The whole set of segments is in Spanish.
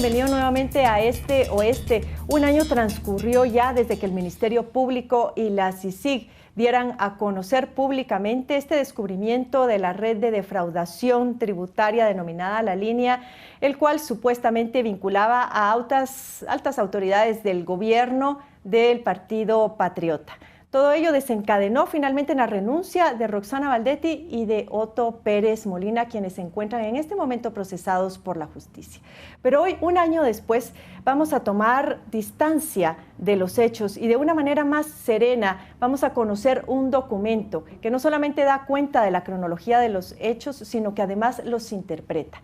bienvenido nuevamente a Este Oeste. Un año transcurrió ya desde que el Ministerio Público y la CICIG dieran a conocer públicamente este descubrimiento de la red de defraudación tributaria denominada La Línea, el cual supuestamente vinculaba a altas autoridades del gobierno del Partido Patriota. Todo ello desencadenó finalmente en la renuncia de Roxana Baldetti y de Otto Pérez Molina, quienes se encuentran en este momento procesados por la justicia. Pero hoy, un año después, vamos a tomar distancia de los hechos y de una manera más serena vamos a conocer un documento que no solamente da cuenta de la cronología de los hechos, sino que además los interpreta.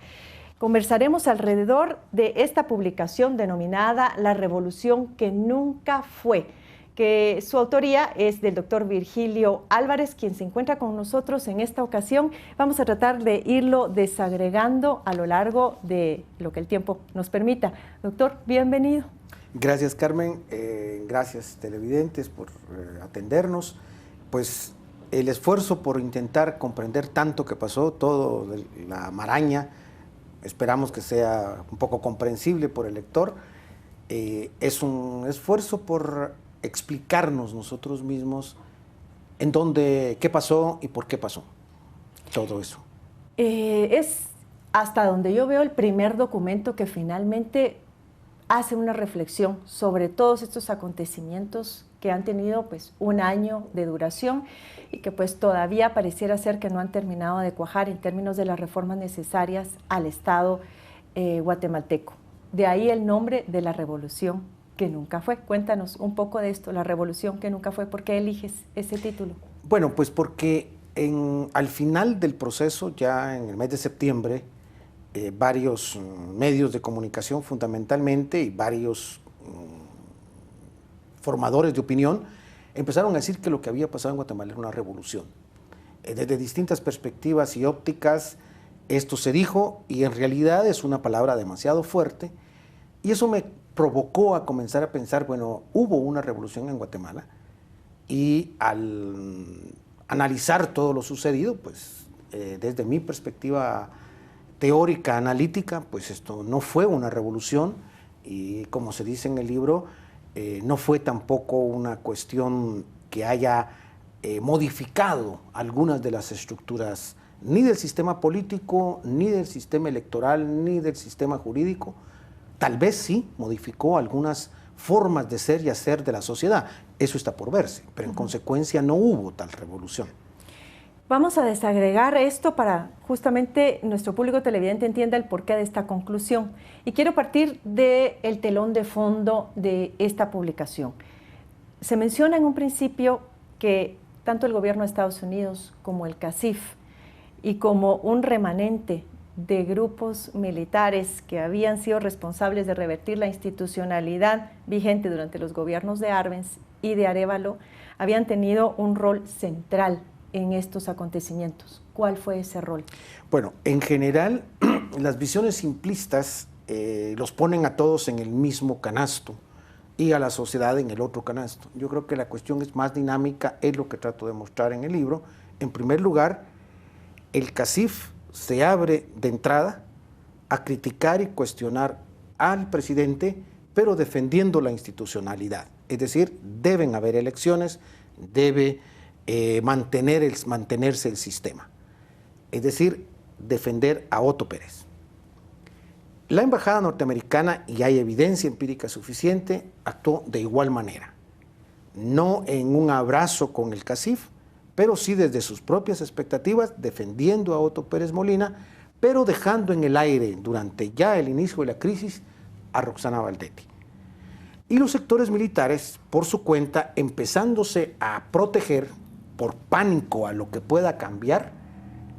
Conversaremos alrededor de esta publicación denominada La Revolución que Nunca Fue, que su autoría es del doctor Virgilio Álvarez, quien se encuentra con nosotros en esta ocasión. Vamos a tratar de irlo desagregando a lo largo de lo que el tiempo nos permita. Doctor, bienvenido. Gracias, Carmen. Gracias, televidentes, por atendernos. Pues el esfuerzo por intentar comprender tanto que pasó, todo la maraña, esperamos que sea un poco comprensible por el lector. Es un esfuerzo por explicarnos nosotros mismos en dónde, qué pasó y por qué pasó todo eso. Es hasta donde yo veo el primer documento que finalmente hace una reflexión sobre todos estos acontecimientos que han tenido pues un año de duración y que pues todavía pareciera ser que no han terminado de cuajar en términos de las reformas necesarias al Estado guatemalteco. De ahí el nombre de La Revolución que Nunca Fue. Cuéntanos un poco de esto, La Revolución que Nunca Fue. ¿Por qué eliges ese título? Bueno, pues porque al final del proceso, ya en el mes de septiembre, varios medios de comunicación fundamentalmente y varios formadores de opinión empezaron a decir que lo que había pasado en Guatemala era una revolución. Desde distintas perspectivas y ópticas esto se dijo, y en realidad es una palabra demasiado fuerte, y eso me provocó a comenzar a pensar, bueno, hubo una revolución en Guatemala, y al analizar todo lo sucedido, pues desde mi perspectiva teórica, analítica, pues esto no fue una revolución, y como se dice en el libro, no fue tampoco una cuestión que haya modificado algunas de las estructuras ni del sistema político, ni del sistema electoral, ni del sistema jurídico. Tal vez sí modificó algunas formas de ser y hacer de la sociedad. Eso está por verse, pero en consecuencia no hubo tal revolución. Vamos a desagregar esto para justamente nuestro público televidente entienda el porqué de esta conclusión. Y quiero partir del telón de fondo de esta publicación. Se menciona en un principio que tanto el gobierno de Estados Unidos como el CACIF y como un remanente de grupos militares que habían sido responsables de revertir la institucionalidad vigente durante los gobiernos de Arbenz y de Arévalo, habían tenido un rol central en estos acontecimientos. ¿Cuál fue ese rol? Bueno, en general, las visiones simplistas los ponen a todos en el mismo canasto y a la sociedad en el otro canasto. Yo creo que la cuestión es más dinámica, es lo que trato de mostrar en el libro. En primer lugar, el CACIF se abre de entrada a criticar y cuestionar al presidente, pero defendiendo la institucionalidad. Es decir, deben haber elecciones, debe mantenerse el sistema. Es decir, defender a Otto Pérez. La embajada norteamericana, y hay evidencia empírica suficiente, actuó de igual manera. No en un abrazo con el CACIF, pero sí desde sus propias expectativas, defendiendo a Otto Pérez Molina, pero dejando en el aire, durante ya el inicio de la crisis, a Roxana Baldetti. Y los sectores militares, por su cuenta, empezándose a proteger por pánico a lo que pueda cambiar,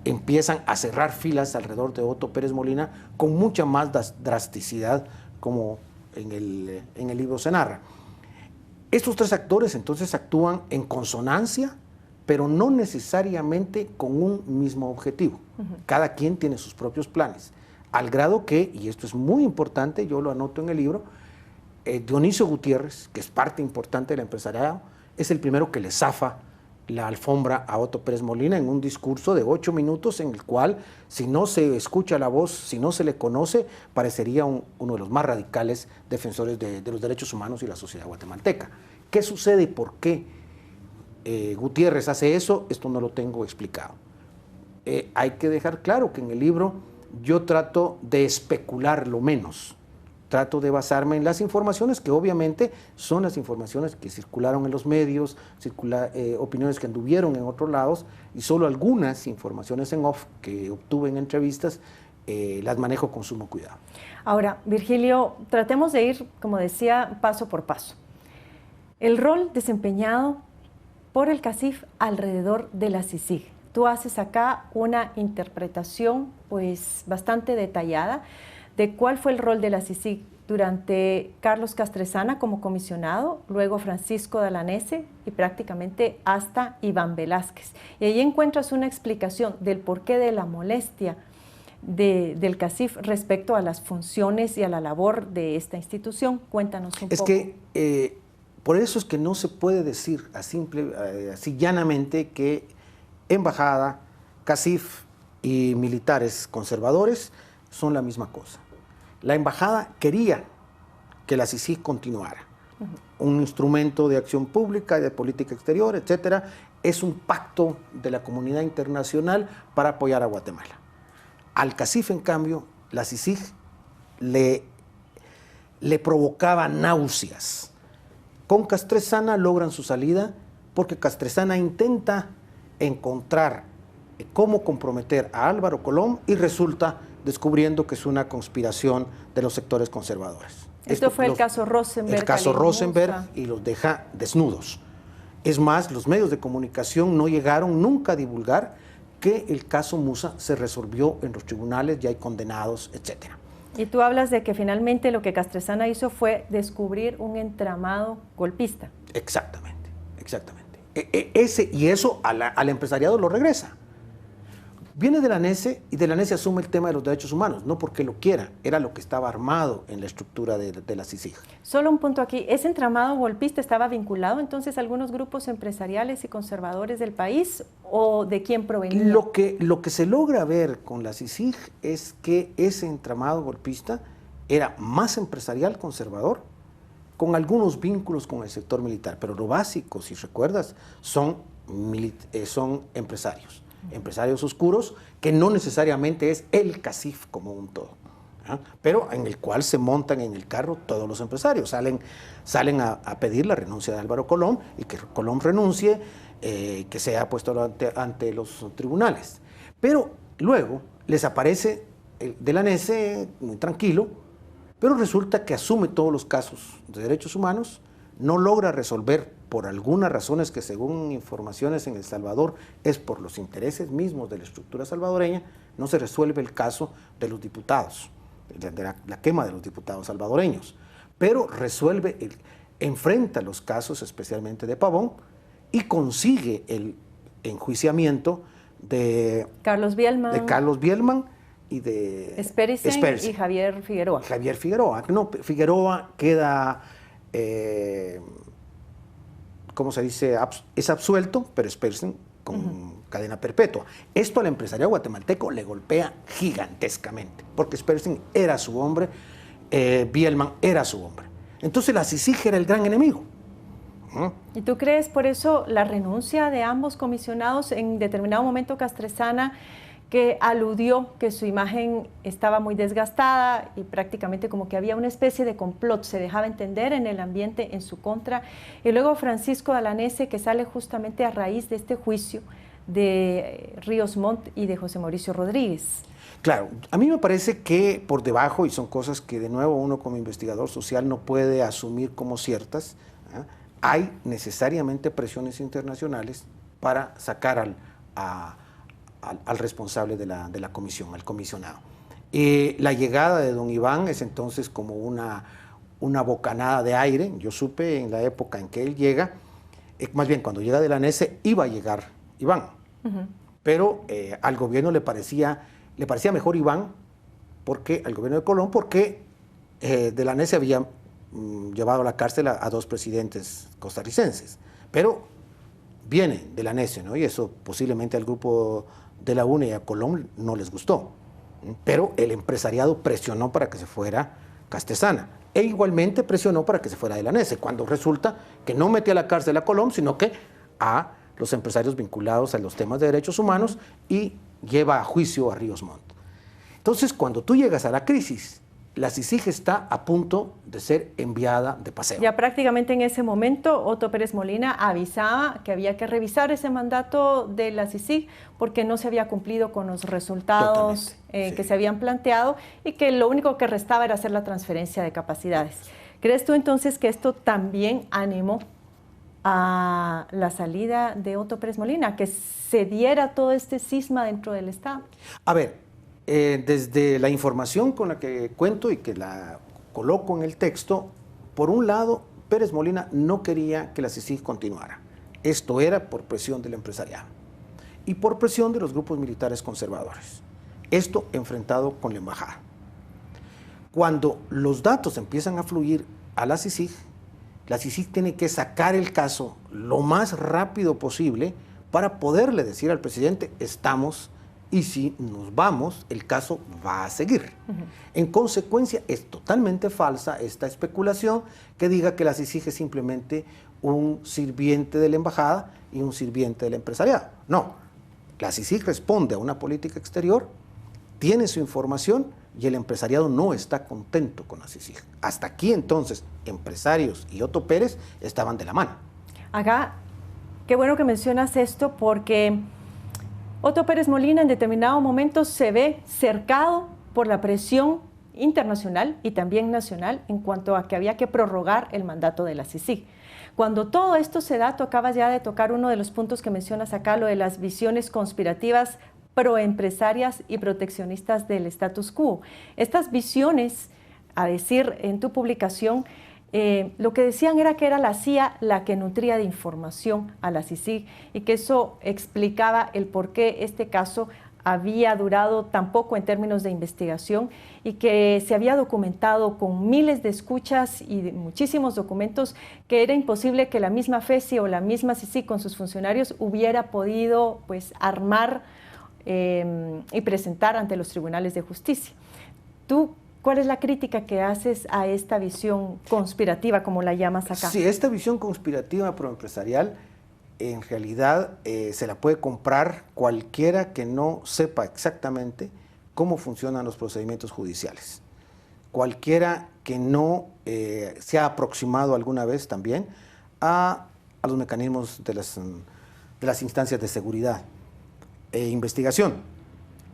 empiezan a cerrar filas alrededor de Otto Pérez Molina con mucha más drasticidad, como en el libro se narra. Estos tres actores entonces actúan en consonancia, pero no necesariamente con un mismo objetivo. Cada quien tiene sus propios planes, al grado que, y esto es muy importante, yo lo anoto en el libro, Dionisio Gutiérrez, que es parte importante del empresariado, es el primero que le zafa la alfombra a Otto Pérez Molina en un discurso de 8 minutos en el cual, si no se escucha la voz, si no se le conoce, parecería uno de los más radicales defensores de los derechos humanos y la sociedad guatemalteca. ¿Qué sucede y por qué Gutiérrez hace eso? Esto no lo tengo explicado. Hay que dejar claro que en el libro yo trato de especular lo menos. Trato de basarme en las informaciones que obviamente son las informaciones que circularon en los medios, opiniones que anduvieron en otros lados, y solo algunas informaciones en off que obtuve en entrevistas las manejo con sumo cuidado. Ahora, Virgilio, tratemos de ir, como decía, paso por paso. El rol desempeñado por el CACIF alrededor de la CICIG. Tú haces acá una interpretación pues bastante detallada de cuál fue el rol de la CICIG durante Carlos Castresana como comisionado, luego Francisco Dalanese y prácticamente hasta Iván Velázquez. Y ahí encuentras una explicación del porqué de la molestia del CACIF respecto a las funciones y a la labor de esta institución. Cuéntanos un poco. Es que por eso es que no se puede decir así llanamente que embajada, CACIF y militares conservadores son la misma cosa. La embajada quería que la CICIG continuara. Un instrumento de acción pública, de política exterior, etcétera, es un pacto de la comunidad internacional para apoyar a Guatemala. Al CACIF, en cambio, la CICIG le provocaba náuseas. Con Castresana logran su salida porque Castresana intenta encontrar cómo comprometer a Álvaro Colom y resulta descubriendo que es una conspiración de los sectores conservadores. Esto fue el caso Rosenberg. El caso Rosenberg, y los deja desnudos. Es más, los medios de comunicación no llegaron nunca a divulgar que el caso Musa se resolvió en los tribunales, ya hay condenados, etcétera. Y tú hablas de que finalmente lo que Castresana hizo fue descubrir un entramado golpista. Exactamente, exactamente. Y eso al empresariado lo regresa. Viene de la NESE y de la NESE asume el tema de los derechos humanos, no porque lo quiera, era lo que estaba armado en la estructura de la CICIG. Solo un punto aquí, ¿ese entramado golpista estaba vinculado entonces a algunos grupos empresariales y conservadores del país o de quién provenía? Lo que se logra ver con la CICIG es que ese entramado golpista era más empresarial conservador, con algunos vínculos con el sector militar, pero lo básico, si recuerdas, son empresarios. Empresarios oscuros, que no necesariamente es el CACIF como un todo, ¿eh? Pero en el cual se montan en el carro todos los empresarios, salen a pedir la renuncia de Álvaro Colom y que Colom renuncie, que sea puesto ante los tribunales. Pero luego les aparece de la NESE muy tranquilo, pero resulta que asume todos los casos de derechos humanos, no logra resolver por algunas razones que según informaciones en El Salvador es por los intereses mismos de la estructura salvadoreña, no se resuelve el caso de los diputados, de la quema de los diputados salvadoreños, pero enfrenta los casos especialmente de Pavón y consigue el enjuiciamiento de Carlos Bielman y de Sperricen y Javier Figueroa. Figueroa queda... ¿cómo se dice? Es absuelto, pero Sperricen con cadena perpetua. Esto al empresariado guatemalteco le golpea gigantescamente, porque Sperricen era su hombre, Bielman era su hombre. Entonces la CICIG era el gran enemigo. ¿Y tú crees por eso la renuncia de ambos comisionados en determinado momento Castresana, que aludió que su imagen estaba muy desgastada y prácticamente como que había una especie de complot, se dejaba entender en el ambiente en su contra, y luego Francisco Dalanese, que sale justamente a raíz de este juicio de Ríos Montt y de José Mauricio Rodríguez? Claro, a mí me parece que por debajo, y son cosas que de nuevo uno como investigador social no puede asumir como ciertas, hay necesariamente presiones internacionales para sacar al responsable de la comisión, al comisionado. La llegada de don Iván es entonces como una bocanada de aire. Yo supe en la época en que él llega, más bien cuando llega de la NESE iba a llegar Iván, pero al gobierno le parecía mejor Iván, al gobierno de Colón, porque de la NESE había llevado a la cárcel a 2 presidentes costarricenses, pero viene de la NESE, ¿no? Y eso posiblemente al grupo de la UNE y a Colom no les gustó. Pero el empresariado presionó para que se fuera Castesana. E igualmente presionó para que se fuera de la NESE, cuando resulta que no metió a la cárcel a Colom, sino que a los empresarios vinculados a los temas de derechos humanos y lleva a juicio a Ríos Montt. Entonces, cuando tú llegas a la crisis, la CICIG está a punto de ser enviada de paseo. Ya prácticamente en ese momento, Otto Pérez Molina avisaba que había que revisar ese mandato de la CICIG porque no se había cumplido con los resultados que se habían planteado y que lo único que restaba era hacer la transferencia de capacidades. ¿Crees tú entonces que esto también animó a la salida de Otto Pérez Molina, que se diera todo este cisma dentro del Estado? A ver, desde la información con la que cuento y que la coloco en el texto, por un lado, Pérez Molina no quería que la CICIG continuara. Esto era por presión del empresariado y por presión de los grupos militares conservadores. Esto enfrentado con la embajada. Cuando los datos empiezan a fluir a la CICIG tiene que sacar el caso lo más rápido posible para poderle decir al presidente, estamos, y si nos vamos, el caso va a seguir. En consecuencia, es totalmente falsa esta especulación que diga que la CICIG es simplemente un sirviente de la embajada y un sirviente del empresariado. No, la CICIG responde a una política exterior, tiene su información y el empresariado no está contento con la CICIG. Hasta aquí entonces, empresarios y Otto Pérez estaban de la mano. Acá, qué bueno que mencionas esto porque Otto Pérez Molina en determinado momento se ve cercado por la presión internacional y también nacional en cuanto a que había que prorrogar el mandato de la CICIG. Cuando todo esto se da, tú acabas ya de tocar uno de los puntos que mencionas acá, lo de las visiones conspirativas proempresarias y proteccionistas del status quo. Estas visiones, a decir en tu publicación, lo que decían era que era la CIA la que nutría de información a la CICIG y que eso explicaba el por qué este caso había durado tan poco en términos de investigación y que se había documentado con miles de escuchas y de muchísimos documentos que era imposible que la misma FECI o la misma CICIG con sus funcionarios hubiera podido pues armar y presentar ante los tribunales de justicia. ¿Tú cuál es la crítica que haces a esta visión conspirativa, como la llamas acá? Sí, esta visión conspirativa proempresarial en realidad se la puede comprar cualquiera que no sepa exactamente cómo funcionan los procedimientos judiciales. Cualquiera que no se ha aproximado alguna vez también a los mecanismos de las instancias de seguridad e investigación.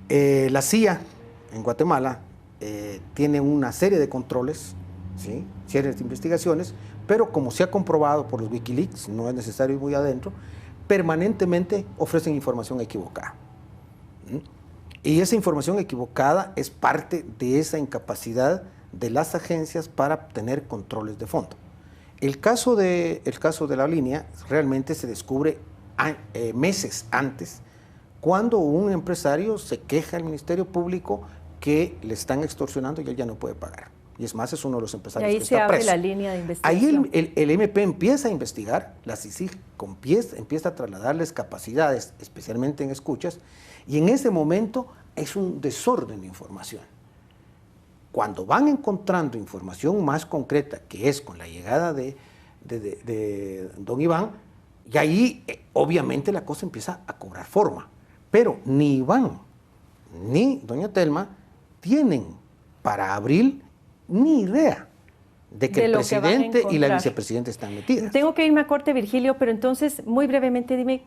La CIA en Guatemala tiene una serie de controles, ¿sí? Series de investigaciones, pero como se ha comprobado por los Wikileaks, no es necesario ir muy adentro, permanentemente ofrecen información equivocada. Y esa información equivocada es parte de esa incapacidad de las agencias para tener controles de fondo. El caso de la línea realmente se descubre meses antes, cuando un empresario se queja al Ministerio Público que le están extorsionando y él ya no puede pagar. Y es más, es uno de los empresarios que está preso. Ahí se abre la línea de investigación. Ahí el MP empieza a investigar, la CICIG empieza a trasladarles capacidades, especialmente en escuchas, y en ese momento es un desorden de información. Cuando van encontrando información más concreta, que es con la llegada de don Iván, y ahí obviamente la cosa empieza a cobrar forma. Pero ni Iván ni doña Telma tienen para abril ni idea de que el presidente y la vicepresidenta están metidas. Tengo que irme a corte, Virgilio, pero entonces, muy brevemente, dime,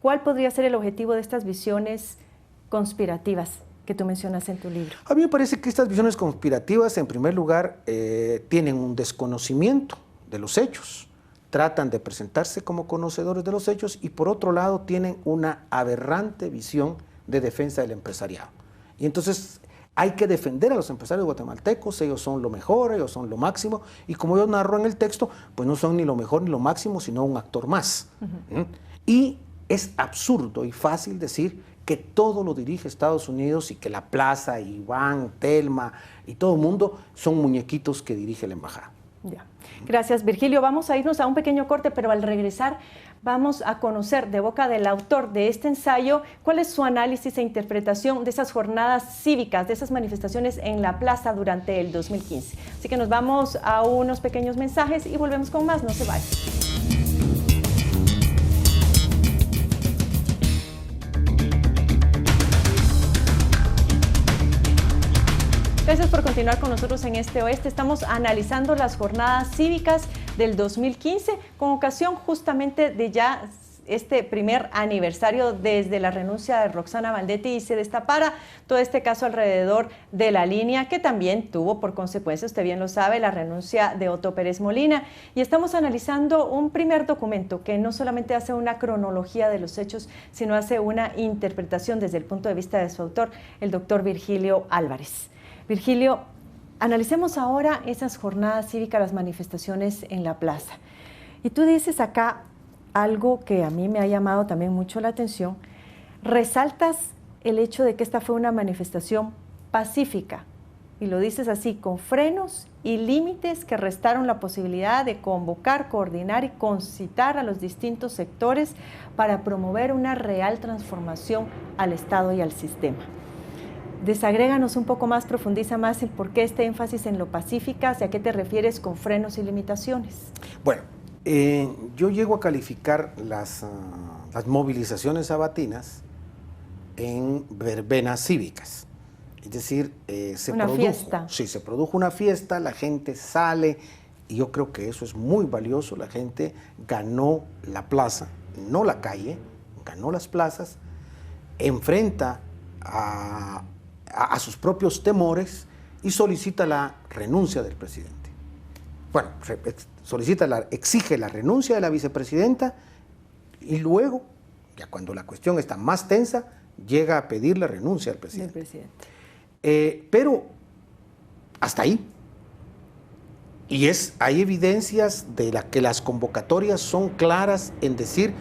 ¿cuál podría ser el objetivo de estas visiones conspirativas que tú mencionas en tu libro? A mí me parece que estas visiones conspirativas, en primer lugar, tienen un desconocimiento de los hechos. Tratan de presentarse como conocedores de los hechos y, por otro lado, tienen una aberrante visión de defensa del empresariado. Y entonces hay que defender a los empresarios guatemaltecos, ellos son lo mejor, ellos son lo máximo, y como yo narro en el texto, pues no son ni lo mejor ni lo máximo, sino un actor más. Y es absurdo y fácil decir que todo lo dirige Estados Unidos y que la Plaza, Iván, Telma y todo el mundo son muñequitos que dirige la embajada. Ya. Gracias, Virgilio. Vamos a irnos a un pequeño corte, pero al regresar vamos a conocer de boca del autor de este ensayo cuál es su análisis e interpretación de esas jornadas cívicas, de esas manifestaciones en la plaza durante el 2015. Así que nos vamos a unos pequeños mensajes y volvemos con más, no se vayan. Gracias por continuar con nosotros en Este Oeste. Estamos analizando las jornadas cívicas del 2015 con ocasión justamente de ya este primer aniversario desde la renuncia de Roxana Valdetti y se destapara todo este caso alrededor de la línea que también tuvo por consecuencia, usted bien lo sabe, la renuncia de Otto Pérez Molina. Y estamos analizando un primer documento que no solamente hace una cronología de los hechos, sino hace una interpretación desde el punto de vista de su autor, el doctor Virgilio Álvarez. Virgilio, analicemos ahora esas jornadas cívicas, las manifestaciones en la plaza. Y tú dices acá algo que a mí me ha llamado también mucho la atención. Resaltas el hecho de que esta fue una manifestación pacífica. Y lo dices así, con frenos y límites que restaron la posibilidad de convocar, coordinar y concitar a los distintos sectores para promover una real transformación al Estado y al sistema. Desagréganos un poco más, profundiza más en por qué este énfasis en lo pacífica, ¿a qué te refieres con frenos y limitaciones? Bueno, yo llego a calificar las movilizaciones sabatinas en verbenas cívicas. Es decir, fiesta. Sí, se produjo una fiesta, la gente sale, y yo creo que eso es muy valioso. La gente ganó la plaza, no la calle, ganó las plazas, enfrenta a sus propios temores y solicita la renuncia del presidente. Bueno, exige la renuncia de la vicepresidenta y luego, ya cuando la cuestión está más tensa, llega a pedir la renuncia del presidente. Pero hasta ahí. Y hay evidencias de que las convocatorias son claras en decir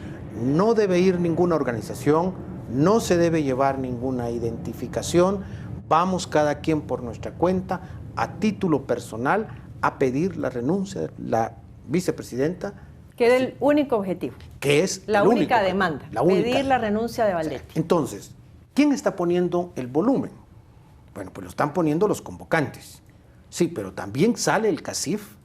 no debe ir ninguna organización, no se debe llevar ninguna identificación, vamos cada quien por nuestra cuenta, a título personal, a pedir la renuncia de la vicepresidenta. Que era el único objetivo. Que es la única demanda, pedir la renuncia de Valdetti. Entonces, ¿quién está poniendo el volumen? Bueno, pues lo están poniendo los convocantes. Sí, pero también sale el CACIF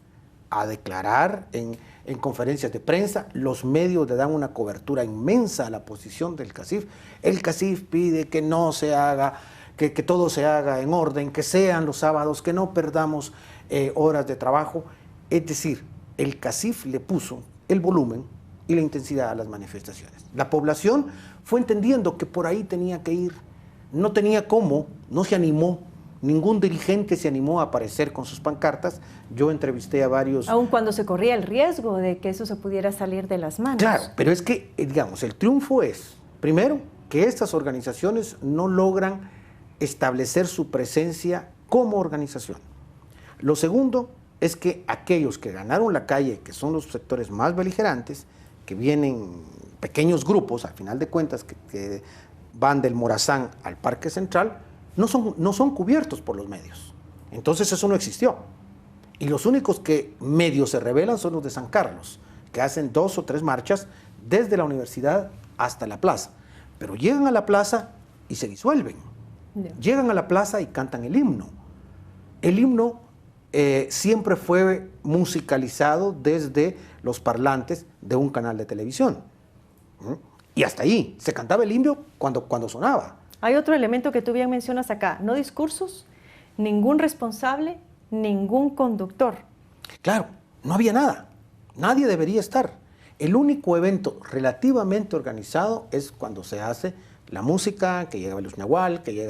a declarar en conferencias de prensa, los medios le dan una cobertura inmensa a la posición del CACIF. El CACIF pide que no se haga, que todo se haga en orden, que sean los sábados, que no perdamos horas de trabajo. Es decir, el CACIF le puso el volumen y la intensidad a las manifestaciones. La población fue entendiendo que por ahí tenía que ir, no tenía cómo, no se animó. Ningún dirigente se animó a aparecer con sus pancartas. Yo entrevisté a varios... Aun cuando se corría el riesgo de que eso se pudiera salir de las manos. Claro, pero es que, digamos, el triunfo es, primero, que estas organizaciones no logran establecer su presencia como organización. Lo segundo es que aquellos que ganaron la calle, que son los sectores más beligerantes, que vienen pequeños grupos, al final de cuentas, que van del Morazán al Parque Central, no son cubiertos por los medios. Entonces eso no existió. Y los únicos que medio se rebelan son los de San Carlos, que hacen 2 o 3 marchas desde la universidad hasta la plaza. Pero llegan a la plaza y se disuelven. Llegan a la plaza y cantan el himno. El himno siempre fue musicalizado desde los parlantes de un canal de televisión. Y hasta ahí, se cantaba el himno cuando sonaba. Hay otro elemento que tú bien mencionas acá, no discursos, ningún responsable, ningún conductor. Claro, no había nada, nadie debería estar. El único evento relativamente organizado es cuando se hace la música, que llega Velus Nahual, que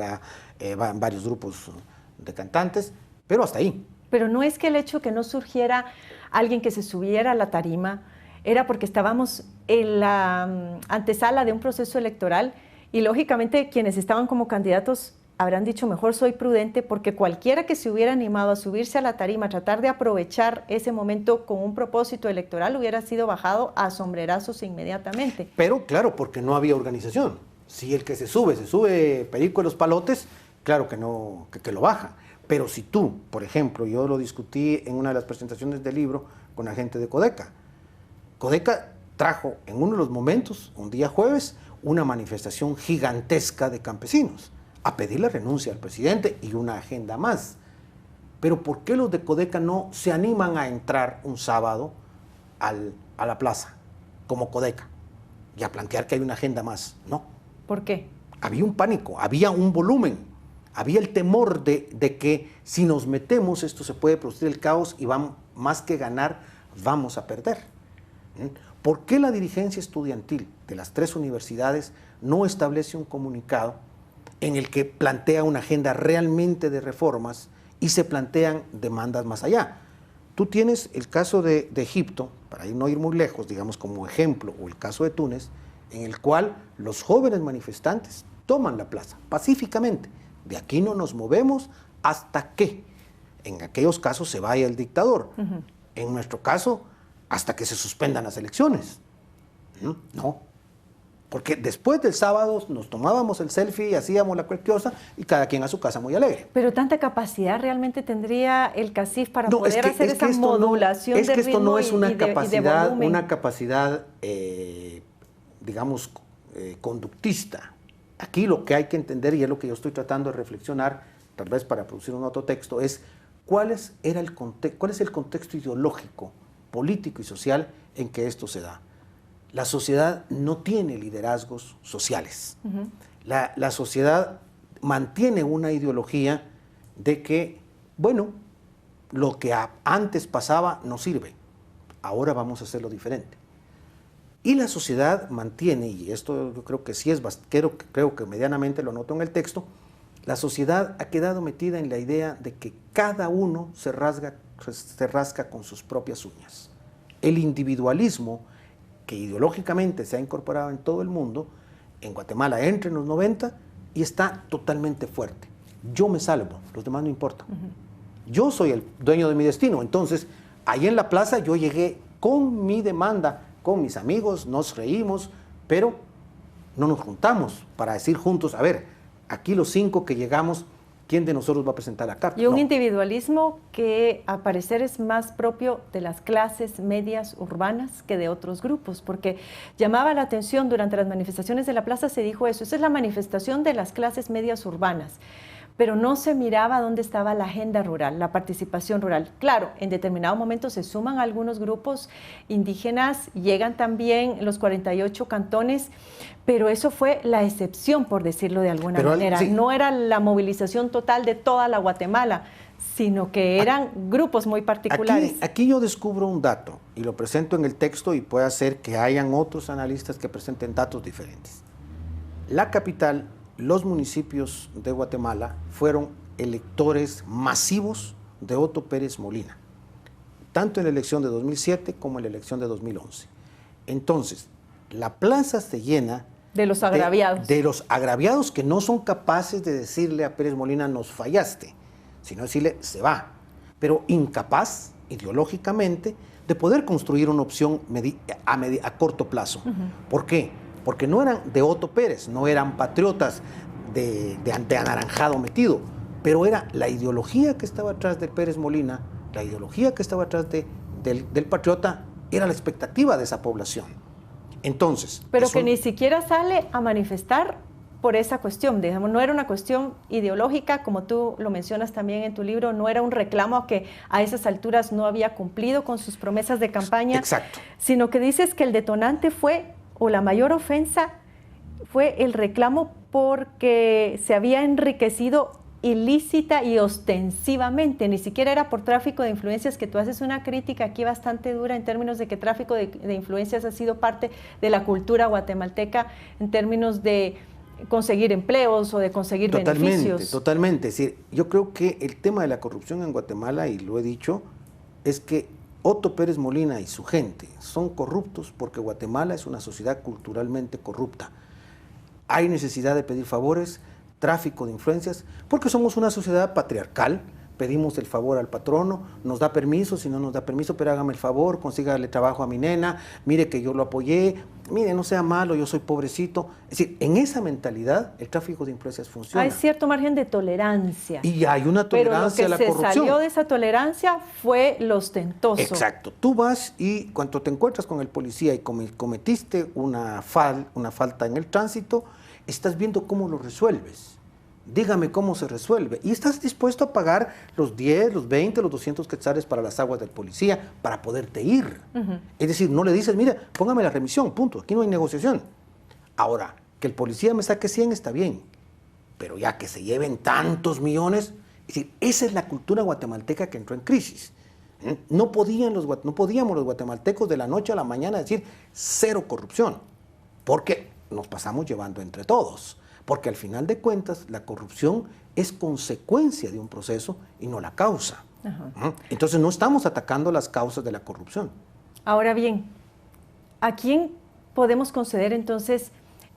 van varios grupos de cantantes, pero hasta ahí. Pero no es que el hecho que no surgiera alguien que se subiera a la tarima, era porque estábamos en la antesala de un proceso electoral. Y lógicamente quienes estaban como candidatos habrán dicho mejor soy prudente, porque cualquiera que se hubiera animado a subirse a la tarima, a tratar de aprovechar ese momento con un propósito electoral, hubiera sido bajado a sombrerazos inmediatamente. Pero claro, porque no había organización. Si el que se sube perico de los palotes, claro que no, que lo baja. Pero si tú, por ejemplo, yo lo discutí en una de las presentaciones del libro con la gente de Codeca. Codeca trajo en uno de los momentos, un día jueves, una manifestación gigantesca de campesinos a pedir la renuncia al presidente y una agenda más. Pero ¿por qué los de Codeca no se animan a entrar un sábado a la plaza como Codeca y a plantear que hay una agenda más? No. ¿Por qué? Había un pánico, había un volumen, había el temor de que si nos metemos esto se puede producir el caos y más que ganar, vamos a perder. ¿Por qué la dirigencia estudiantil de las 3 universidades no establece un comunicado en el que plantea una agenda realmente de reformas y se plantean demandas más allá? Tú tienes el caso de Egipto, para no ir muy lejos, digamos como ejemplo, o el caso de Túnez, en el cual los jóvenes manifestantes toman la plaza pacíficamente. De aquí no nos movemos hasta que en aquellos casos se vaya el dictador. En nuestro caso, hasta que se suspendan las elecciones. No, porque después del sábado nos tomábamos el selfie y hacíamos la cualquier cosa y cada quien a su casa muy alegre. Pero tanta capacidad realmente tendría el CACIF para poder hacer esa modulación de ritmo. Es que esto no es una capacidad, capacidad, digamos, conductista. Aquí lo que hay que entender, y es lo que yo estoy tratando de reflexionar, tal vez para producir un otro texto, es cuál es el contexto ideológico, político y social en que esto se da. La sociedad no tiene liderazgos sociales. La sociedad mantiene una ideología de que, bueno, lo que antes pasaba no sirve, ahora vamos a hacerlo diferente. Y la sociedad mantiene, y esto yo creo que sí es, creo que medianamente lo noto en el texto, la sociedad ha quedado metida en la idea de que cada uno se rasca con sus propias uñas. El individualismo, que ideológicamente se ha incorporado en todo el mundo, en Guatemala entra en los 90 y está totalmente fuerte. Yo me salvo, los demás no importan. Yo soy el dueño de mi destino. Entonces, ahí en la plaza yo llegué con mi demanda, con mis amigos, nos reímos, pero no nos juntamos para decir juntos, a ver, aquí los 5 que llegamos, ¿quién de nosotros va a presentar la carta? Y un individualismo que a parecer es más propio de las clases medias urbanas que de otros grupos, porque llamaba la atención durante las manifestaciones de la plaza, se dijo eso, esa es la manifestación de las clases medias urbanas, pero no se miraba dónde estaba la agenda rural, la participación rural. Claro, en determinado momento se suman algunos grupos indígenas, llegan también los 48 cantones, pero eso fue la excepción, por decirlo de alguna manera. Sí. No era la movilización total de toda la Guatemala, sino que eran grupos muy particulares. Aquí yo descubro un dato, y lo presento en el texto, y puede ser que hayan otros analistas que presenten datos diferentes. La capital, los municipios de Guatemala fueron electores masivos de Otto Pérez Molina, tanto en la elección de 2007 como en la elección de 2011. Entonces, la plaza se llena de los agraviados. De los agraviados que no son capaces de decirle a Pérez Molina, nos fallaste, sino decirle, se va, pero incapaz ideológicamente de poder construir una opción a corto plazo. ¿Por qué? Porque no eran de Otto Pérez, no eran patriotas de anaranjado metido, pero era la ideología que estaba atrás de Pérez Molina, la ideología que estaba atrás del patriota, era la expectativa de esa población. Entonces... Pero que ni siquiera sale a manifestar por esa cuestión, digamos, no era una cuestión ideológica, como tú lo mencionas también en tu libro, no era un reclamo que a esas alturas no había cumplido con sus promesas de campaña. Exacto. Sino que dices que el detonante fue, o la mayor ofensa fue el reclamo porque se había enriquecido ilícita y ostensivamente, ni siquiera era por tráfico de influencias, que tú haces una crítica aquí bastante dura en términos de que tráfico de influencias ha sido parte de la cultura guatemalteca en términos de conseguir empleos o de conseguir beneficios. Totalmente. Es decir, yo creo que el tema de la corrupción en Guatemala, y lo he dicho, es que Otto Pérez Molina y su gente son corruptos porque Guatemala es una sociedad culturalmente corrupta. Hay necesidad de pedir favores, tráfico de influencias, porque somos una sociedad patriarcal, pedimos el favor al patrono, nos da permiso, si no nos da permiso, pero hágame el favor, consígale trabajo a mi nena, mire que yo lo apoyé, mire, no sea malo, yo soy pobrecito. Es decir, en esa mentalidad el tráfico de influencias funciona. Hay cierto margen de tolerancia. Y hay una tolerancia a la corrupción. Pero lo que se salió de esa tolerancia fue lo ostentoso. Exacto. Tú vas y cuando te encuentras con el policía y cometiste una falta en el tránsito, estás viendo cómo lo resuelves. Dígame cómo se resuelve. Y estás dispuesto a pagar los 10, los 20, los 200 quetzales para las aguas del policía para poderte ir. Es decir, no le dices, mira, póngame la remisión, punto. Aquí no hay negociación. Ahora, que el policía me saque 100 está bien. Pero ya que se lleven tantos millones, es decir, esa es la cultura guatemalteca que entró en crisis. No podíamos los guatemaltecos de la noche a la mañana decir cero corrupción, porque nos pasamos llevando entre todos. Porque al final de cuentas la corrupción es consecuencia de un proceso y no la causa. Entonces no estamos atacando las causas de la corrupción. Ahora bien, ¿a quién podemos conceder entonces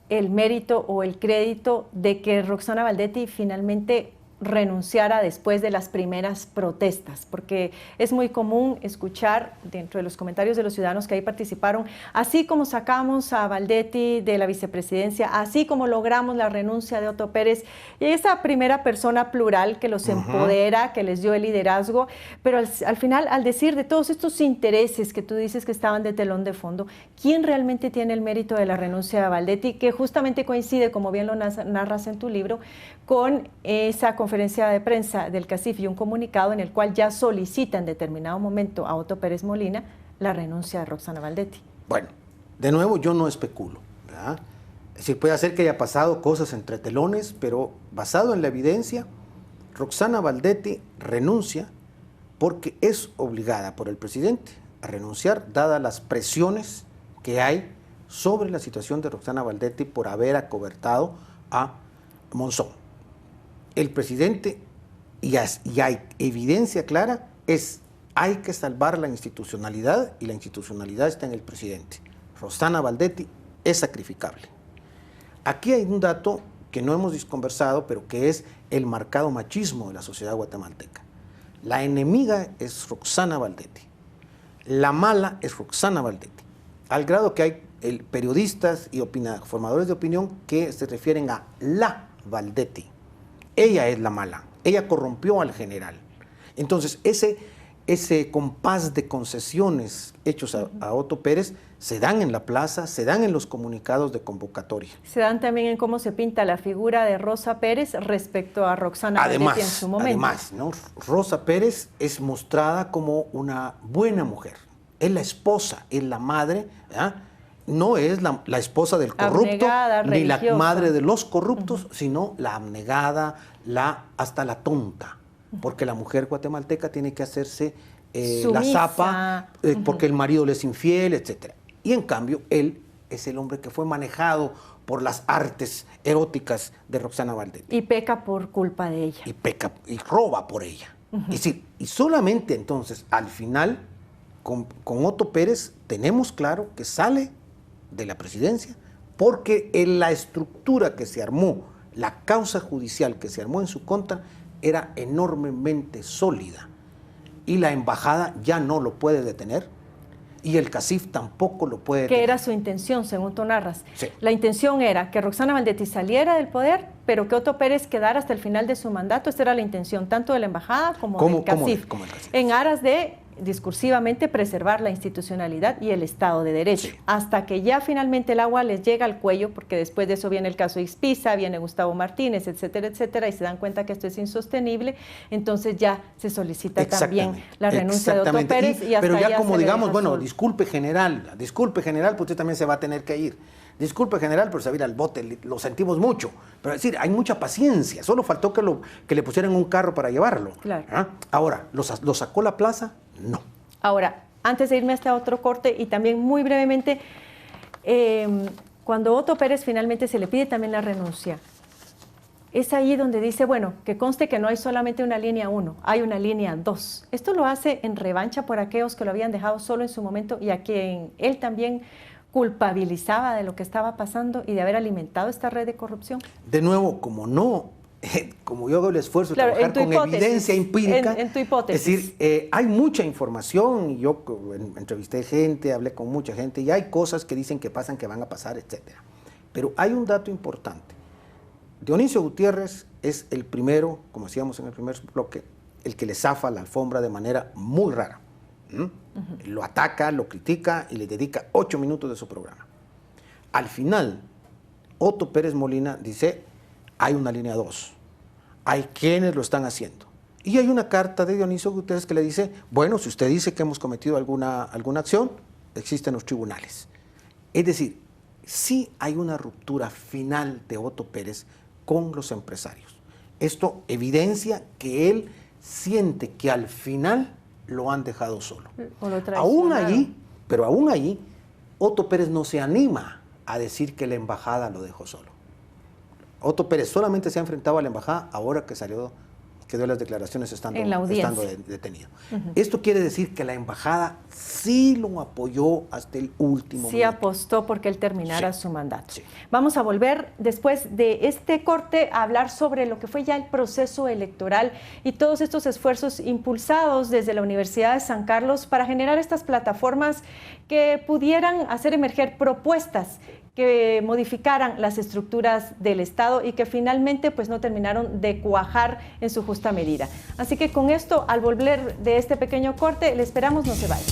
el mérito o el crédito de que Roxana Baldetti finalmente renunciara después de las primeras protestas? Porque es muy común escuchar dentro de los comentarios de los ciudadanos que ahí participaron, así como sacamos a Baldetti de la vicepresidencia, así como logramos la renuncia de Otto Pérez, y esa primera persona plural que los empodera, que les dio el liderazgo, pero al final, al decir de todos estos intereses que tú dices que estaban de telón de fondo, ¿quién realmente tiene el mérito de la renuncia de Baldetti? Que justamente coincide, como bien lo narras en tu libro, con esa conferencia de prensa del CACIF y un comunicado en el cual ya solicita en determinado momento a Otto Pérez Molina la renuncia de Roxana Baldetti. Bueno, de nuevo yo no especulo, ¿verdad? Es decir, puede ser que haya pasado cosas entre telones, pero basado en la evidencia, Roxana Baldetti renuncia porque es obligada por el presidente a renunciar, dadas las presiones que hay sobre la situación de Roxana Baldetti por haber acobertado a Monzón. El presidente, y hay evidencia clara, hay que salvar la institucionalidad, y la institucionalidad está en el presidente. Roxana Baldetti es sacrificable. Aquí hay un dato que no hemos conversado, pero que es el marcado machismo de la sociedad guatemalteca. La enemiga es Roxana Baldetti. La mala es Roxana Baldetti. Al grado que hay periodistas y formadores de opinión que se refieren a la Baldetti. Ella es la mala, ella corrompió al general. Entonces, ese compás de concesiones hechos a Otto Pérez se dan en la plaza, se dan en los comunicados de convocatoria. Se dan también en cómo se pinta la figura de Rosa Pérez respecto a Roxana Baldetti en su momento. Además, ¿no? Rosa Pérez es mostrada como una buena mujer. Es la esposa, es la madre, ¿verdad? No es la esposa del corrupto, abnegada, ni la religiosa. madre de los corruptos, sino la abnegada, hasta la tonta, porque la mujer guatemalteca tiene que hacerse la zapa, porque el marido le es infiel, etc. Y en cambio, él es el hombre que fue manejado por las artes eróticas de Roxana Baldetti. Y peca por culpa de ella. Y roba por ella. Es decir, y solamente entonces, al final, con Otto Pérez, tenemos claro que sale de la presidencia, porque en la estructura que se armó, la causa judicial que se armó en su contra, era enormemente sólida. Y la embajada ya no lo puede detener, y el CACIF tampoco lo puede detener. Que era su intención, según tú narras. Sí. La intención era que Roxana Baldetti saliera del poder, pero que Otto Pérez quedara hasta el final de su mandato. Esta era la intención, tanto de la embajada como del CACIF. Como el CACIF. En aras de discursivamente preservar la institucionalidad y el Estado de Derecho, sí, hasta que ya finalmente el agua les llega al cuello, porque después de eso viene el caso Ispiza, viene Gustavo Martínez, etcétera, etcétera, y se dan cuenta que esto es insostenible, entonces ya se solicita también la renuncia de Otto Pérez. Pero ya como digamos, bueno, disculpe general, pues usted también se va a tener que ir. Disculpe general, pero se va a ir al bote, lo sentimos mucho. Pero es decir, hay mucha paciencia, solo faltó que le pusieran un carro para llevarlo. Claro. ¿Ah? Ahora, ¿lo sacó la plaza? No. Ahora, antes de irme a este otro corte, y también muy brevemente, cuando Otto Pérez finalmente se le pide también la renuncia, es ahí donde dice, bueno, que conste que no hay solamente una línea 1, hay una línea 2. Esto lo hace en revancha por aquellos que lo habían dejado solo en su momento y a quien él también culpabilizaba de lo que estaba pasando y de haber alimentado esta red de corrupción. De nuevo, como no como yo hago el esfuerzo de claro, trabajar con evidencia empírica, en tu hipótesis. es decir, hay mucha información, y yo entrevisté gente, hablé con mucha gente, y hay cosas que dicen que pasan, que van a pasar, etcétera. Pero hay un dato importante. Dionisio Gutiérrez es el primero, como decíamos en el primer bloque, el que le zafa la alfombra de manera muy rara. Lo ataca, lo critica y le dedica 8 minutos de su programa. Al final, Otto Pérez Molina dice, hay una línea 2, hay quienes lo están haciendo. Y hay una carta de Dionisio Gutiérrez que le dice, bueno, si usted dice que hemos cometido alguna acción, existen los tribunales. Es decir, sí hay una ruptura final de Otto Pérez con los empresarios. Esto evidencia que él siente que al final lo han dejado solo. Aún allí, Otto Pérez no se anima a decir que la embajada lo dejó solo. Otto Pérez solamente se ha enfrentado a la embajada ahora que dio las declaraciones estando detenido. Esto quiere decir que la embajada sí lo apoyó hasta el último momento. Sí apostó porque él terminara su mandato. Sí. Vamos a volver después de este corte a hablar sobre lo que fue ya el proceso electoral y todos estos esfuerzos impulsados desde la Universidad de San Carlos para generar estas plataformas que pudieran hacer emerger propuestas que modificaran las estructuras del Estado y que finalmente pues no terminaron de cuajar en su justa medida. Así que con esto, al volver de este pequeño corte, le esperamos, no se vaya.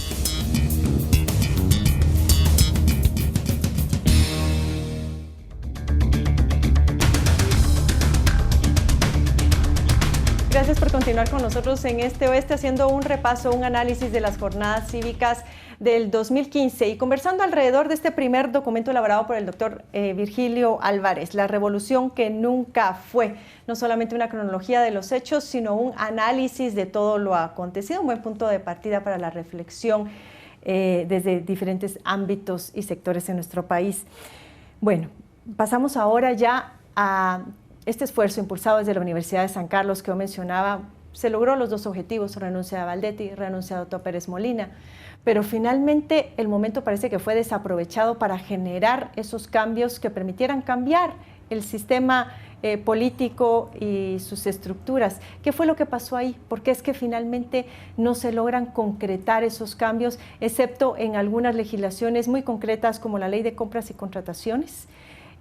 Gracias por continuar con nosotros en Este Oeste haciendo un repaso, un análisis de las jornadas cívicas del 2015 y conversando alrededor de este primer documento elaborado por el doctor Virgilio Álvarez, La Revolución que Nunca Fue. No solamente una cronología de los hechos, sino un análisis de todo lo acontecido, un buen punto de partida para la reflexión desde diferentes ámbitos y sectores en nuestro país. Bueno, pasamos ahora ya a este esfuerzo impulsado desde la Universidad de San Carlos que yo mencionaba. Se logró los dos objetivos, renuncia de Valdetti, renuncia de Otto Pérez Molina, pero finalmente el momento parece que fue desaprovechado para generar esos cambios que permitieran cambiar el sistema político y sus estructuras. ¿Qué fue lo que pasó ahí? ¿Por qué es que finalmente no se logran concretar esos cambios, excepto en algunas legislaciones muy concretas como la Ley de Compras y Contrataciones?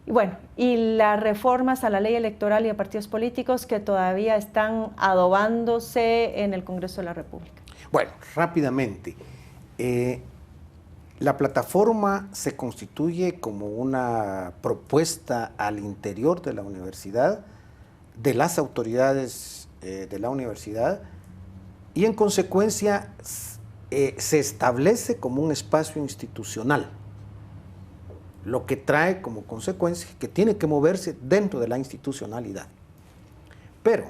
Bueno, y las reformas a la ley electoral y a partidos políticos que todavía están adobándose en el Congreso de la República. Bueno, rápidamente, la plataforma se constituye como una propuesta al interior de la universidad, de las autoridades de la universidad, y en consecuencia se establece como un espacio institucional, lo que trae como consecuencia que tiene que moverse dentro de la institucionalidad. Pero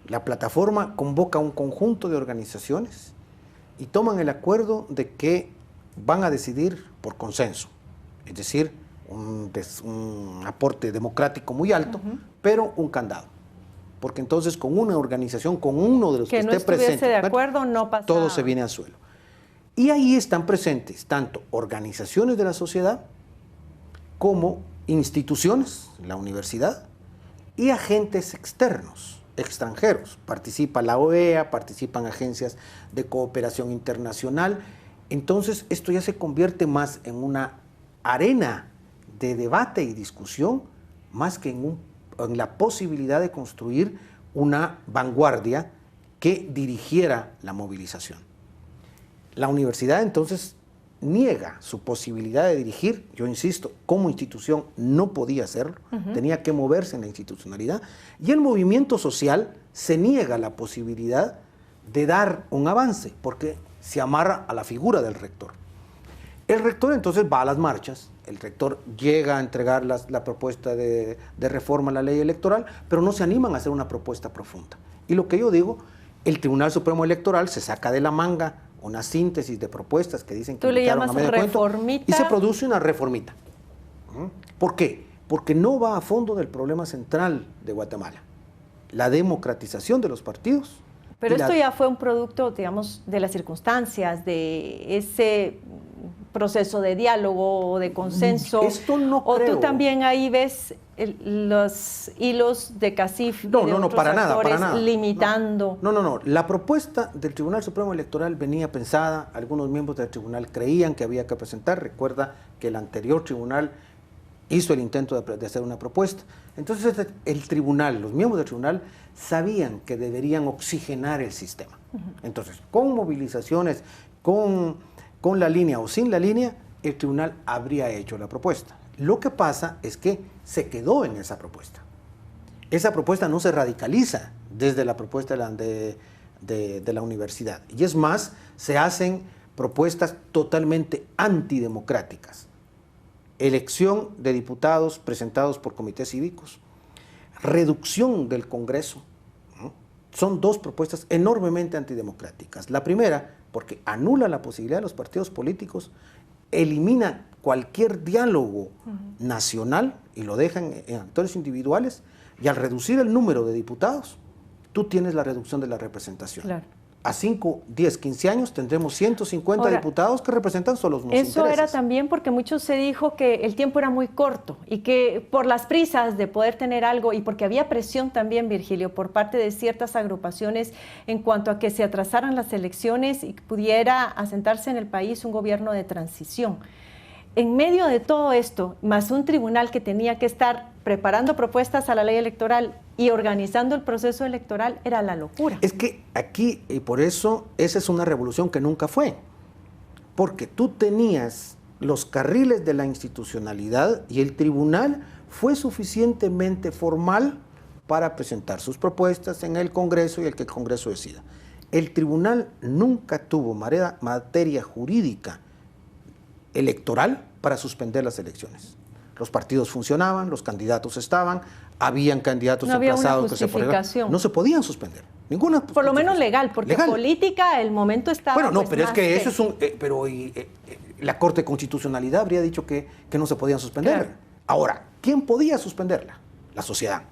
la plataforma convoca un conjunto de organizaciones y toman el acuerdo de que van a decidir por consenso, es decir, un aporte democrático muy alto, pero un candado. Porque entonces con una organización, con uno de los que esté presente, de acuerdo, no pasa. Todo se viene al suelo. Y ahí están presentes tanto organizaciones de la sociedad, como instituciones, la universidad, y agentes externos, extranjeros. Participa la OEA, participan agencias de cooperación internacional. Entonces, esto ya se convierte más en una arena de debate y discusión, más que en la posibilidad de construir una vanguardia que dirigiera la movilización. La universidad, entonces, niega su posibilidad de dirigir, yo insisto, como institución no podía hacerlo, tenía que moverse en la institucionalidad, y el movimiento social se niega la posibilidad de dar un avance, porque se amarra a la figura del rector. El rector entonces va a las marchas, el rector llega a entregar la propuesta de reforma a la ley electoral, pero no se animan a hacer una propuesta profunda. Y lo que yo digo, el Tribunal Supremo Electoral se saca de la manga una síntesis de propuestas que dicen que tú le llamas reformita y se produce una reformita. ¿Por qué? Porque no va a fondo del problema central de Guatemala, la democratización de los partidos. Pero esto ya fue un producto, digamos, de las circunstancias, de ese proceso de diálogo o de consenso. Esto no ¿O creo. tú también ahí ves los hilos de CACIF y de otros para actores nada. limitando? No. La propuesta del Tribunal Supremo Electoral venía pensada, algunos miembros del tribunal creían que había que presentar. Recuerda que el anterior tribunal hizo el intento de hacer una propuesta. Entonces el tribunal, los miembros del tribunal sabían que deberían oxigenar el sistema. Entonces, con movilizaciones, con la línea o sin la línea, el tribunal habría hecho la propuesta. Lo que pasa es que se quedó en esa propuesta. Esa propuesta no se radicaliza desde la propuesta de la universidad. Y es más, se hacen propuestas totalmente antidemocráticas. Elección de diputados presentados por comités cívicos, reducción del Congreso, ¿no? Son dos propuestas enormemente antidemocráticas. La primera, porque anula la posibilidad de los partidos políticos, elimina cualquier diálogo nacional y lo dejan en actores individuales, y al reducir el número de diputados, tú tienes la reducción de la representación. Claro. A 5, 10, 15 años tendremos 150 diputados que representan solo los intereses. Eso era también porque mucho se dijo que el tiempo era muy corto y que por las prisas de poder tener algo y porque había presión también, Virgilio, por parte de ciertas agrupaciones en cuanto a que se atrasaran las elecciones y que pudiera asentarse en el país un gobierno de transición. En medio de todo esto, más un tribunal que tenía que estar preparando propuestas a la ley electoral y organizando el proceso electoral, era la locura. Es que aquí, y por eso, esa es una revolución que nunca fue. Porque tú tenías los carriles de la institucionalidad y el tribunal fue suficientemente formal para presentar sus propuestas en el Congreso y el que el Congreso decida. El tribunal nunca tuvo materia jurídica electoral para suspender las elecciones. Los partidos funcionaban, los candidatos estaban, habían candidatos emplazados que no se podían suspender. Ninguna. Por lo menos legal, porque legal. Política el momento estaba. Bueno, no, pues, pero es que eso es un. La Corte de Constitucionalidad habría dicho que no se podían suspender. Claro. Ahora, ¿quién podía suspenderla? La sociedad.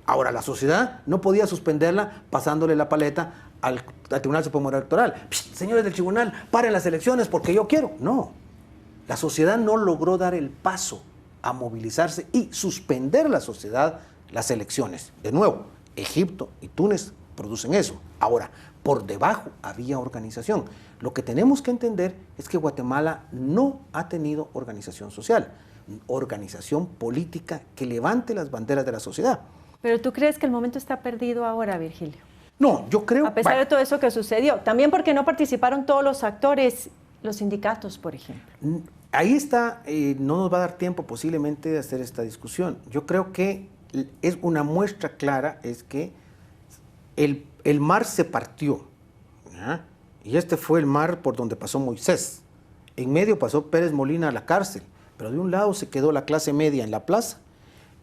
Ahora, la sociedad no podía suspenderla pasándole la paleta al Tribunal Supremo Electoral. Señores del tribunal, paren las elecciones porque yo quiero. No. La sociedad no logró dar el paso a movilizarse y suspender la sociedad las elecciones. De nuevo, Egipto y Túnez producen eso. Ahora, por debajo había organización. Lo que tenemos que entender es que Guatemala no ha tenido organización social, organización política que levante las banderas de la sociedad. ¿Pero tú crees que el momento está perdido ahora, Virgilio? No, yo creo... A pesar de todo eso que sucedió. También porque no participaron todos los actores, los sindicatos, por ejemplo. Ahí está, no nos va a dar tiempo posiblemente de hacer esta discusión. Yo creo que es una muestra clara, es que el mar se partió, ¿ya? Y este fue el mar por donde pasó Moisés. En medio pasó Pérez Molina a la cárcel, pero de un lado se quedó la clase media en la plaza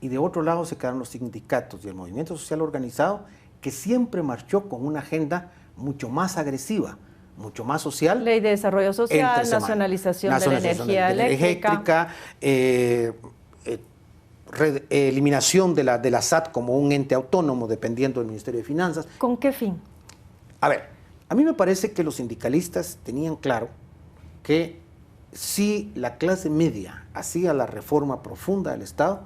y de otro lado se quedaron los sindicatos y el movimiento social organizado, que siempre marchó con una agenda mucho más agresiva, mucho más social. Ley de desarrollo social, nacionalización de la energía eléctrica. Eliminación de la SAT como un ente autónomo dependiendo del Ministerio de Finanzas. ¿Con qué fin? A ver, a mí me parece que los sindicalistas tenían claro que si la clase media hacía la reforma profunda del Estado,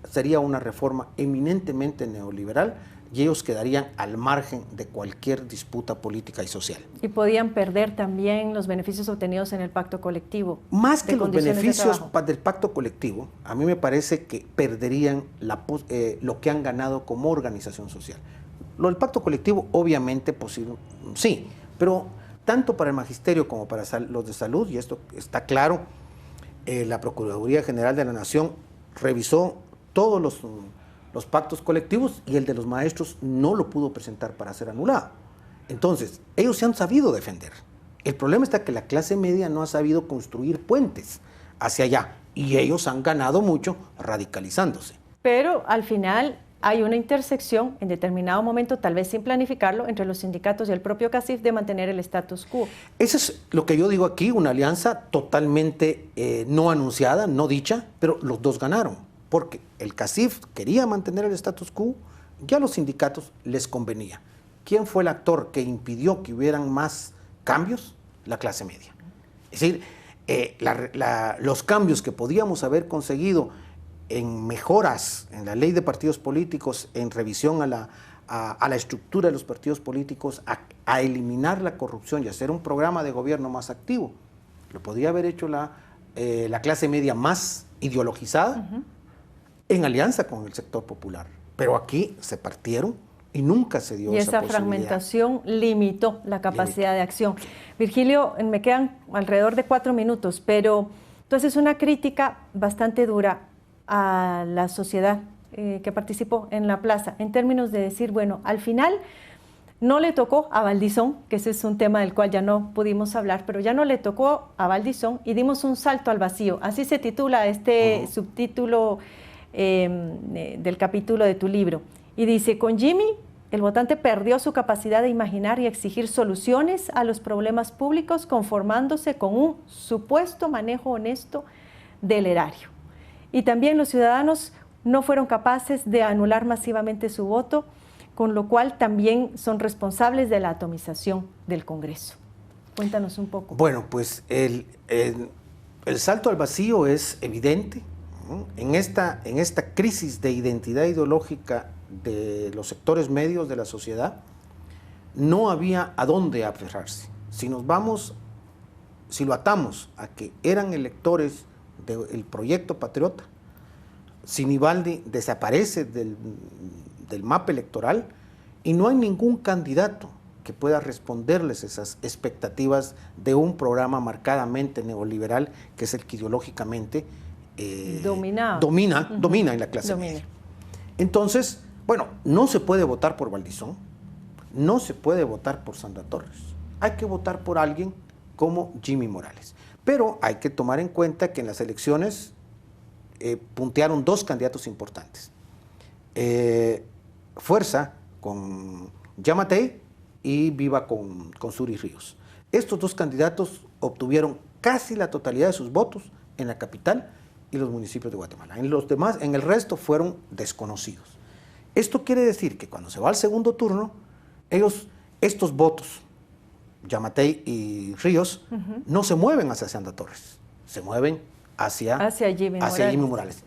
sería una reforma eminentemente neoliberal y ellos quedarían al margen de cualquier disputa política y social. Y podían perder también los beneficios obtenidos en el pacto colectivo. Más que los beneficios del pacto colectivo, a mí me parece que perderían lo que han ganado como organización social. Lo del pacto colectivo, obviamente, sí, pero tanto para el magisterio como para los de salud, y esto está claro, la Procuraduría General de la Nación revisó todos los pactos colectivos y el de los maestros no lo pudo presentar para ser anulado. Entonces, ellos se han sabido defender. El problema está que la clase media no ha sabido construir puentes hacia allá y ellos han ganado mucho radicalizándose. Pero al final hay una intersección en determinado momento, tal vez sin planificarlo, entre los sindicatos y el propio CACIF de mantener el status quo. Eso es lo que yo digo aquí, una alianza totalmente no anunciada, no dicha, pero los dos ganaron. Porque el CACIF quería mantener el status quo, ya a los sindicatos les convenía. ¿Quién fue el actor que impidió que hubieran más cambios? La clase media. Es decir, los cambios que podíamos haber conseguido en mejoras en la ley de partidos políticos, en revisión a la estructura de los partidos políticos, a eliminar la corrupción y hacer un programa de gobierno más activo, lo podía haber hecho la clase media más ideologizada, en alianza con el sector popular. Pero aquí se partieron y nunca se dio esa posibilidad. Fragmentación limitó la capacidad de acción. Virgilio, me quedan alrededor de 4 minutos, pero entonces una crítica bastante dura a la sociedad que participó en la plaza, en términos de decir, bueno, al final no le tocó a Valdizón, que ese es un tema del cual ya no pudimos hablar, pero ya no le tocó a Valdizón y dimos un salto al vacío. Así se titula este subtítulo del capítulo de tu libro. Y dice, con Jimmy, el votante perdió su capacidad de imaginar y exigir soluciones a los problemas públicos, conformándose con un supuesto manejo honesto del erario. Y también los ciudadanos no fueron capaces de anular masivamente su voto, con lo cual también son responsables de la atomización del Congreso. Cuéntanos un poco. Bueno, pues el salto al vacío es evidente, ¿no? En esta crisis de identidad ideológica de los sectores medios de la sociedad, no había a dónde aferrarse. Si lo atamos a que eran electores del proyecto patriota, Sinibaldi desaparece del mapa electoral y no hay ningún candidato que pueda responderles esas expectativas de un programa marcadamente neoliberal, que es el que ideológicamente domina en la clase media. Entonces, bueno, no se puede votar por Valdizón, no se puede votar por Sandra Torres, hay que votar por alguien como Jimmy Morales. Pero hay que tomar en cuenta que en las elecciones puntearon 2 candidatos importantes. Fuerza con Yamatei y Viva con Suri Ríos. Estos 2 candidatos obtuvieron casi la totalidad de sus votos en la capital y los municipios de Guatemala. En el resto fueron desconocidos. Esto quiere decir que cuando se va al segundo turno, estos votos, Yamatei y Ríos, no se mueven hacia Sandra Torres, se mueven hacia Jimmy Morales.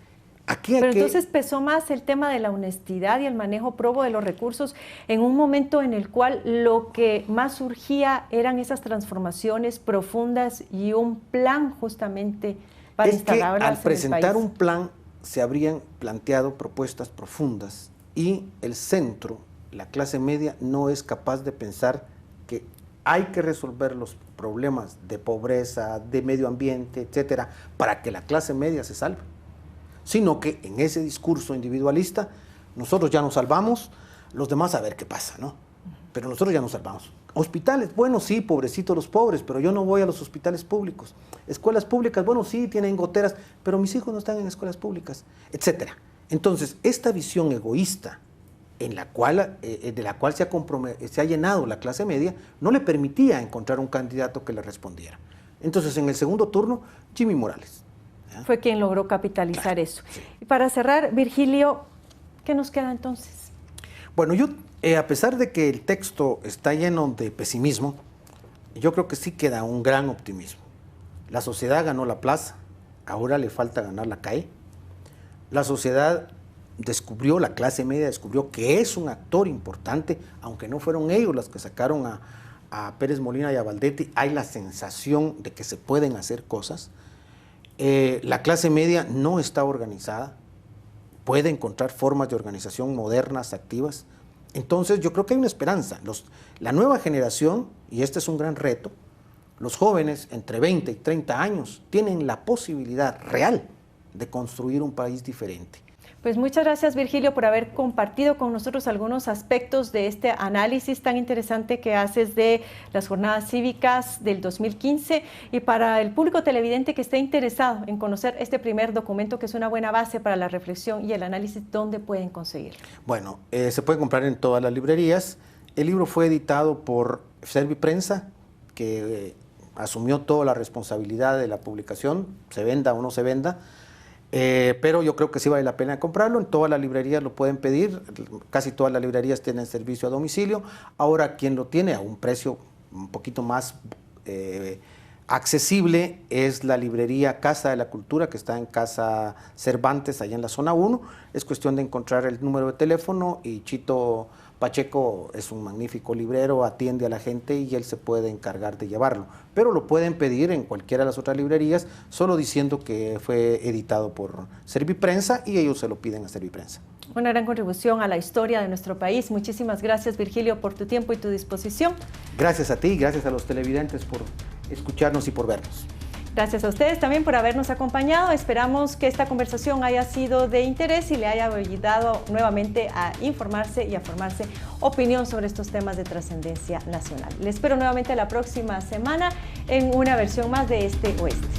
Entonces pesó más el tema de la honestidad y el manejo probo de los recursos en un momento en el cual lo que más surgía eran esas transformaciones profundas y un plan justamente para instalarlas en el país. Al presentar un plan se habrían planteado propuestas profundas y el centro, la clase media, no es capaz de pensar que hay que resolver los problemas de pobreza, de medio ambiente, etcétera, para que la clase media se salve. Sino que en ese discurso individualista, nosotros ya nos salvamos, los demás a ver qué pasa, ¿no? Pero nosotros ya nos salvamos. Hospitales, bueno, sí, pobrecitos los pobres, pero yo no voy a los hospitales públicos. Escuelas públicas, bueno, sí, tienen goteras, pero mis hijos no están en escuelas públicas, etcétera. Entonces, esta visión egoísta de la cual se ha llenado la clase media, no le permitía encontrar un candidato que le respondiera. Entonces, en el segundo turno, Jimmy Morales. Fue quien logró capitalizar eso. Sí. Y para cerrar, Virgilio, ¿qué nos queda entonces? Bueno, yo, a pesar de que el texto está lleno de pesimismo, yo creo que sí queda un gran optimismo. La sociedad ganó la plaza, ahora le falta ganar la calle. La sociedad la clase media descubrió que es un actor importante, aunque no fueron ellos los que sacaron a Pérez Molina y a Valdetti, hay la sensación de que se pueden hacer cosas. La clase media no está organizada, puede encontrar formas de organización modernas, activas. Entonces yo creo que hay una esperanza. La nueva generación, y este es un gran reto, los jóvenes entre 20 y 30 años tienen la posibilidad real de construir un país diferente. Pues muchas gracias, Virgilio, por haber compartido con nosotros algunos aspectos de este análisis tan interesante que haces de las jornadas cívicas del 2015, y para el público televidente que esté interesado en conocer este primer documento, que es una buena base para la reflexión y el análisis, ¿dónde pueden conseguirlo? Bueno, se puede comprar en todas las librerías. El libro fue editado por Serviprensa, que asumió toda la responsabilidad de la publicación, se venda o no se venda. Pero yo creo que sí vale la pena comprarlo. En todas las librerías lo pueden pedir, casi todas las librerías tienen servicio a domicilio. Ahora, quien lo tiene a un precio un poquito más accesible es la librería Casa de la Cultura, que está en Casa Cervantes, allá en la zona 1. Es cuestión de encontrar el número de teléfono y Chito Pacheco es un magnífico librero, atiende a la gente y él se puede encargar de llevarlo. Pero lo pueden pedir en cualquiera de las otras librerías, solo diciendo que fue editado por Serviprensa y ellos se lo piden a Serviprensa. Una gran contribución a la historia de nuestro país. Muchísimas gracias, Virgilio, por tu tiempo y tu disposición. Gracias a ti y gracias a los televidentes por escucharnos y por vernos. Gracias a ustedes también por habernos acompañado. Esperamos que esta conversación haya sido de interés y le haya ayudado nuevamente a informarse y a formarse opinión sobre estos temas de trascendencia nacional. Les espero nuevamente la próxima semana en una versión más de Este Oeste.